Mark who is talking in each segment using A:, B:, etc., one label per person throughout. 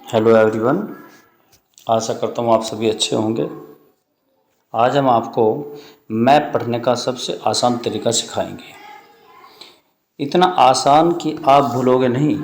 A: Hello everyone. आशा करता हूँ आप सभी अच्छे होंगे। आज हम आपको मैप पढ़ने का सबसे आसान तरीका सिखाएंगे। इतना आसान कि आप भूलोगे नहीं।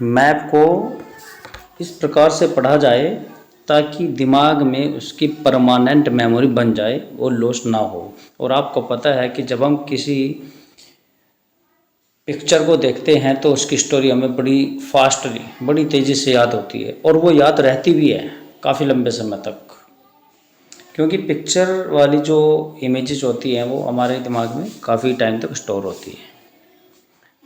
A: मैप को इस प्रकार से पढ़ा जाए ताकि दिमाग में उसकी परमानेंट मेमोरी बन जाए, वो लॉस ना हो। और आपको पता है कि जब हम किसी पिक्चर को देखते हैं तो उसकी स्टोरी हमें बड़ी फास्टली, बड़ी तेज़ी से याद होती है और वो याद रहती भी है काफ़ी लंबे समय तक, क्योंकि पिक्चर वाली जो इमेजेस होती हैं वो हमारे दिमाग में काफ़ी टाइम तक स्टोर होती है।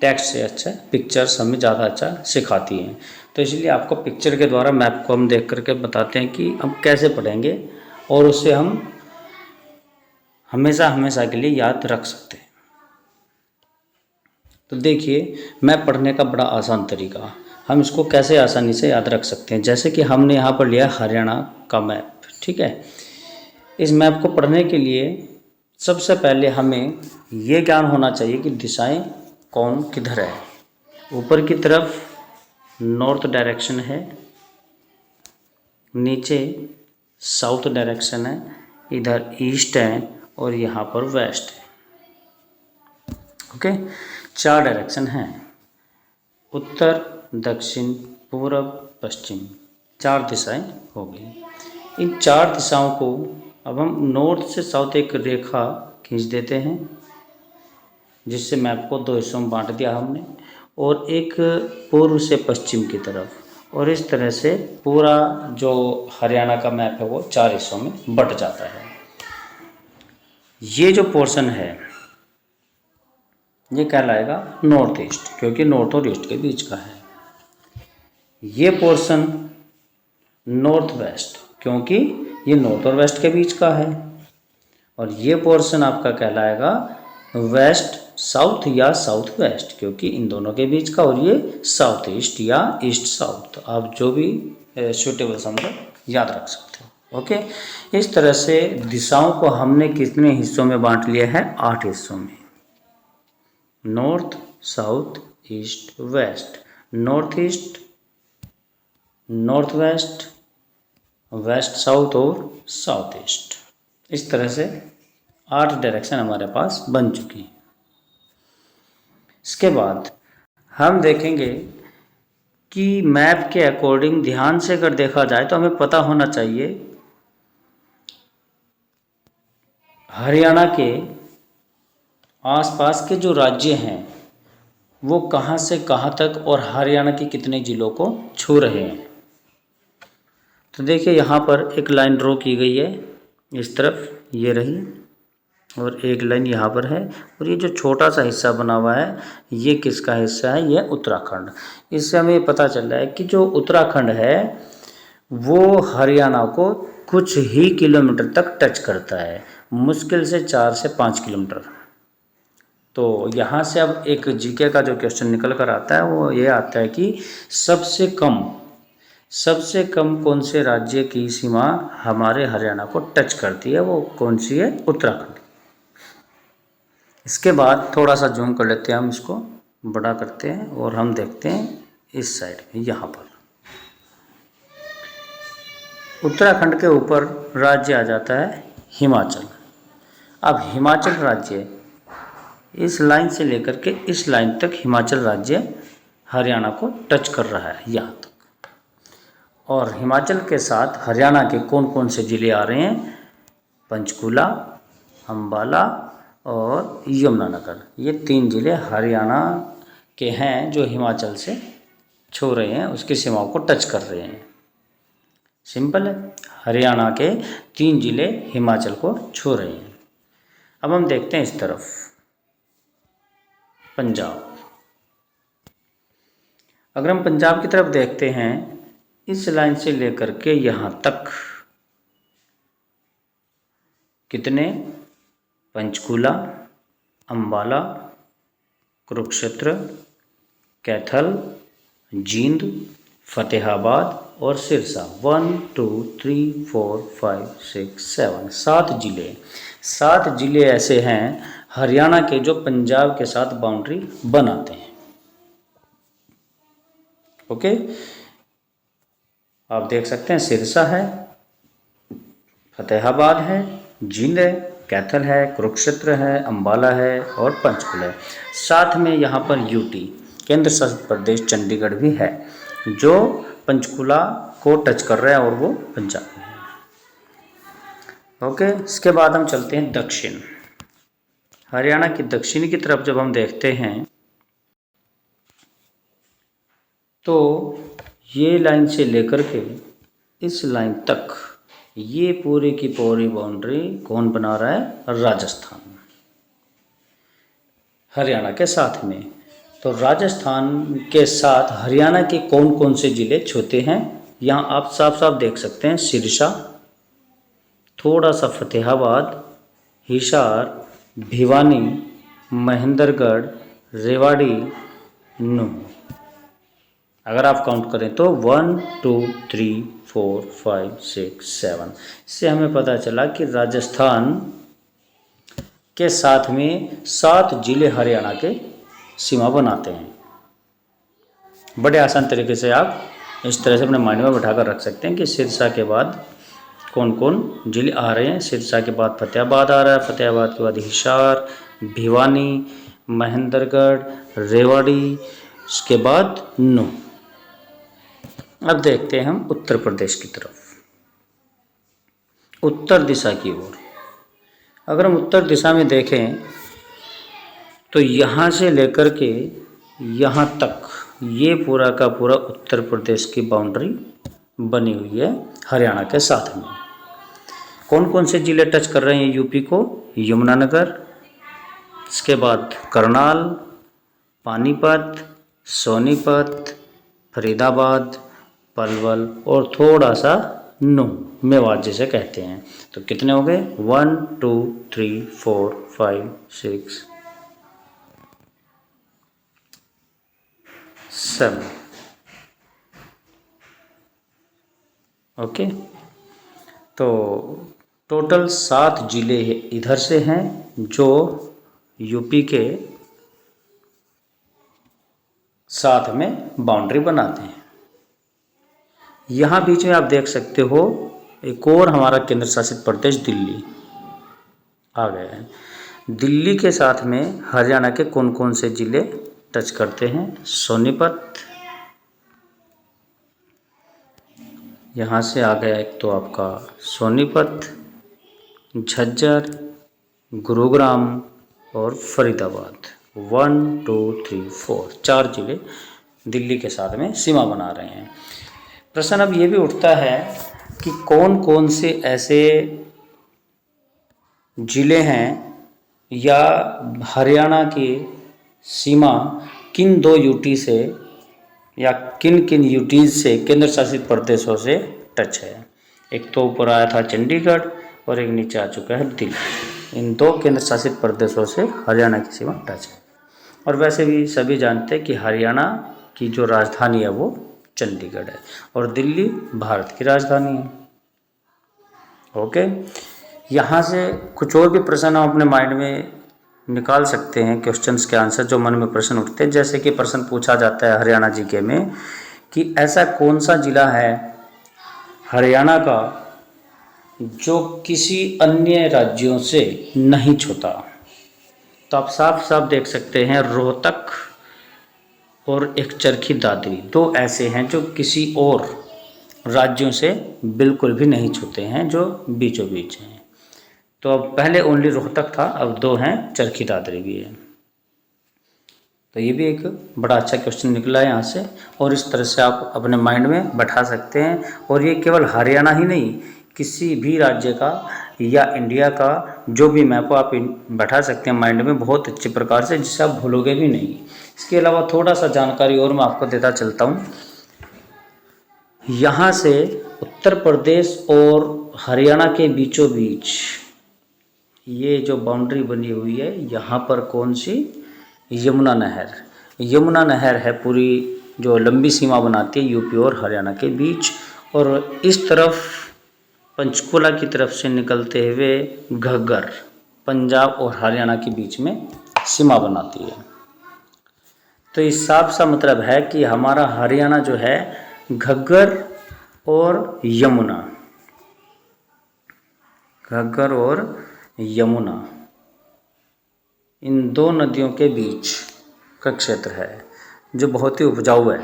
A: टेक्स्ट से अच्छा पिक्चर्स हमें ज़्यादा अच्छा सिखाती हैं। तो इसलिए आपको पिक्चर के द्वारा मैप को हम देख करके बताते हैं कि हम कैसे पढ़ेंगे और उसे हम हमेशा हमेशा के लिए याद रख सकते हैं। तो देखिए, मैप पढ़ने का बड़ा आसान तरीका, हम इसको कैसे आसानी से याद रख सकते हैं। जैसे कि हमने यहाँ पर लिया हरियाणा का मैप, ठीक है। इस मैप को पढ़ने के लिए सबसे पहले हमें ये ज्ञान होना चाहिए कि दिशाएं कौन किधर है। ऊपर की तरफ नॉर्थ डायरेक्शन है, नीचे साउथ डायरेक्शन है, इधर ईस्ट है और यहाँ पर वेस्ट है। ओके, 4 डायरेक्शन हैं, उत्तर, दक्षिण, पूर्व, पश्चिम, 4 दिशाएं हो गई। इन 4 दिशाओं को अब हम नॉर्थ से साउथ एक रेखा खींच देते हैं, जिससे मैप को 2 हिस्सों में बांट दिया हमने, और एक पूर्व से पश्चिम की तरफ। और इस तरह से पूरा जो हरियाणा का मैप है वो 4 हिस्सों में बट जाता है। ये जो पोर्शन है ये कहलाएगा नॉर्थ ईस्ट, क्योंकि नॉर्थ और ईस्ट के बीच का है। ये पोर्शन नॉर्थ वेस्ट, क्योंकि ये नॉर्थ और वेस्ट के बीच का है। और ये पोर्शन आपका कहलाएगा वेस्ट साउथ या साउथ वेस्ट, क्योंकि इन दोनों के बीच का। और ये साउथ ईस्ट या ईस्ट साउथ, आप जो भी सूटेबल समझो याद रख सकते हो। ओके, इस तरह से दिशाओं को हमने कितने हिस्सों में बांट लिया है? 8 हिस्सों में। North, south, east, west, north east, north west, west south और साउथ ईस्ट। इस तरह से 8 डायरेक्शन हमारे पास बन चुकी हैं। इसके बाद हम देखेंगे कि मैप के अकॉर्डिंग ध्यान से अगर देखा जाए तो हमें पता होना चाहिए हरियाणा के आसपास के जो राज्य हैं वो कहाँ से कहाँ तक और हरियाणा के कितने ज़िलों को छू रहे हैं। तो देखिए, यहाँ पर एक लाइन ड्रॉ की गई है, इस तरफ ये रही, और एक लाइन यहाँ पर है। और ये जो छोटा सा हिस्सा बना हुआ है ये किसका हिस्सा है? ये उत्तराखंड। इससे हमें पता चल रहा है कि जो उत्तराखंड है वो हरियाणा को कुछ ही किलोमीटर तक टच करता है, मुश्किल से 4 से 5 किलोमीटर। तो यहाँ से अब एक जीके का जो क्वेश्चन निकल कर आता है वो ये आता है कि सबसे कम कौन से राज्य की सीमा हमारे हरियाणा को टच करती है? वो कौन सी है? उत्तराखंड। इसके बाद थोड़ा सा जूम कर लेते हैं, हम इसको बड़ा करते हैं और हम देखते हैं इस साइड में। यहाँ पर उत्तराखंड के ऊपर राज्य आ जाता है हिमाचल। अब हिमाचल राज्य इस लाइन से लेकर के इस लाइन तक हिमाचल राज्य हरियाणा को टच कर रहा है यहाँ तक। और हिमाचल के साथ हरियाणा के कौन कौन से ज़िले आ रहे हैं? पंचकुला, अम्बाला और यमुनानगर। ये 3 ज़िले हरियाणा के हैं जो हिमाचल से छू रहे हैं, उसकी सीमाओं को टच कर रहे हैं। सिंपल है, हरियाणा के 3 ज़िले हिमाचल को छू रहे हैं। अब हम देखते हैं इस तरफ पंजाब। अगर हम पंजाब की तरफ देखते हैं, इस लाइन से लेकर के यहाँ तक कितने? पंचकुला, अम्बाला, कुरुक्षेत्र, कैथल, जींद, फतेहाबाद और सिरसा। 1 2 3 4 5 6 7 7 ज़िले। 7 ज़िले ऐसे हैं हरियाणा के जो पंजाब के साथ बाउंड्री बनाते हैं। ओके, आप देख सकते हैं सिरसा है, फतेहाबाद है, जींद है, कैथल है, कुरुक्षेत्र है, अंबाला है और पंचकुला है। साथ में यहाँ पर यूटी केंद्र शासित प्रदेश चंडीगढ़ भी है, जो पंचकुला को टच कर रहा है और वो पंजाब में है। ओके, इसके बाद हम चलते हैं दक्षिण। हरियाणा की दक्षिणी की तरफ जब हम देखते हैं तो ये लाइन से लेकर के इस लाइन तक ये पूरी की पूरी बाउंड्री कौन बना रहा है? राजस्थान, हरियाणा के साथ में। तो राजस्थान के साथ हरियाणा के कौन कौन से ज़िले छूते हैं, यहाँ आप साफ साफ देख सकते हैं। सिरसा, थोड़ा सा फतेहाबाद, हिसार, भिवानी, महेंद्रगढ़, रेवाड़ी, नूंह। अगर आप काउंट करें तो 1 2 3 4 5 6 7। इससे हमें पता चला कि राजस्थान के साथ में 7 जिले हरियाणा के सीमा बनाते हैं। बड़े आसान तरीके से आप इस तरह से अपने माइंड में बैठाकर रख सकते हैं कि सिरसा के बाद कौन कौन जिले आ रहे हैं। सिरसा के बाद फतेहाबाद आ रहा है, फतेहाबाद के बाद हिसार, भिवानी, महेंद्रगढ़, रेवाड़ी, उसके बाद नूंह। अब देखते हैं हम उत्तर प्रदेश की तरफ, उत्तर दिशा की ओर। अगर हम उत्तर दिशा में देखें तो यहाँ से लेकर के यहाँ तक ये पूरा का पूरा उत्तर प्रदेश की बाउंड्री बनी हुई है हरियाणा के साथ में। कौन कौन से ज़िले टच कर रहे हैं यूपी को? यमुनानगर, इसके बाद करनाल, पानीपत, सोनीपत, फरीदाबाद, पलवल और थोड़ा सा नूंह, मेवात जिसे कहते हैं। तो कितने हो गए? 1 2 3 4 5 6 7। ओके, तो टोटल 7 जिले इधर से हैं जो यूपी के साथ में बाउंड्री बनाते हैं। यहाँ बीच में आप देख सकते हो एक और हमारा केंद्र शासित प्रदेश दिल्ली आ गया है। दिल्ली के साथ में हरियाणा के कौन कौन से ज़िले टच करते हैं? सोनीपत, यहाँ से आ गया एक तो आपका सोनीपत, झज्जर, गुरुग्राम और फरीदाबाद। 1 2 3 4 4 जिले दिल्ली के साथ में सीमा बना रहे हैं। प्रश्न अब ये भी उठता है कि कौन कौन से ऐसे ज़िले हैं या हरियाणा की सीमा किन 2 यूटी से या किन किन यूटीज़ से केंद्र शासित प्रदेशों से टच है। एक तो ऊपर आया था चंडीगढ़ और एक नीचे आ चुका है दिल्ली। इन 2 केंद्र शासित प्रदेशों से हरियाणा की सीमा टच है। और वैसे भी सभी जानते हैं कि हरियाणा की जो राजधानी है वो चंडीगढ़ है और दिल्ली भारत की राजधानी है। ओके, यहाँ से कुछ और भी प्रश्न हम अपने माइंड में निकाल सकते हैं, क्वेश्चंस के आंसर जो मन में प्रश्न उठते हैं। जैसे कि प्रश्न पूछा जाता है हरियाणा जीके में कि ऐसा कौन सा जिला है हरियाणा का जो किसी अन्य राज्यों से नहीं छूता। तो आप साफ साफ देख सकते हैं रोहतक और एक चरखी दादरी 2 ऐसे हैं जो किसी और राज्यों से बिल्कुल भी नहीं छूते हैं, जो बीचों बीच हैं। तो अब पहले ओनली रोहतक था, अब 2 हैं, चरखी दादरी भी है। तो ये भी एक बड़ा अच्छा क्वेश्चन निकला है यहाँ से और इस तरह से आप अपने माइंड में बैठा सकते हैं। और ये केवल हरियाणा ही नहीं, किसी भी राज्य का या इंडिया का जो भी मैप आप बैठा सकते हैं माइंड में बहुत अच्छे प्रकार से, जिससे आप भूलोगे भी नहीं। इसके अलावा थोड़ा सा जानकारी और मैं आपको देता चलता हूँ। यहाँ से उत्तर प्रदेश और हरियाणा के बीचों बीच ये जो बाउंड्री बनी हुई है, यहाँ पर कौन सी? यमुना नहर। यमुना नहर है पूरी जो लंबी सीमा बनाती है यूपी और हरियाणा के बीच। और इस तरफ पंचकुला की तरफ से निकलते हुए घग्गर पंजाब और हरियाणा के बीच में सीमा बनाती है। तो इस साफ सा मतलब है कि हमारा हरियाणा जो है घग्गर और यमुना, घग्गर और यमुना इन दो नदियों के बीच का क्षेत्र है जो बहुत ही उपजाऊ है,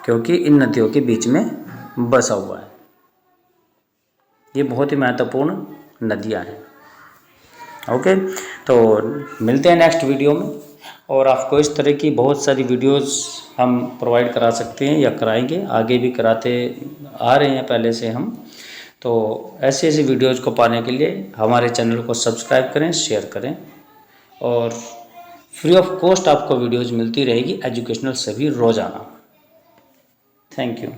A: क्योंकि इन नदियों के बीच में बसा हुआ है। ये बहुत ही महत्वपूर्ण नदियां हैं। ओके, तो मिलते हैं नेक्स्ट वीडियो में, और आपको इस तरह की बहुत सारी वीडियोस हम प्रोवाइड करा सकते हैं या कराएंगे, आगे भी कराते आ रहे हैं पहले से हम। तो ऐसी ऐसी वीडियोज़ को पाने के लिए हमारे चैनल को सब्सक्राइब करें, शेयर करें, और फ्री ऑफ कॉस्ट आपको वीडियोज़ मिलती रहेगी एजुकेशनल सभी रोज़ाना। Thank you.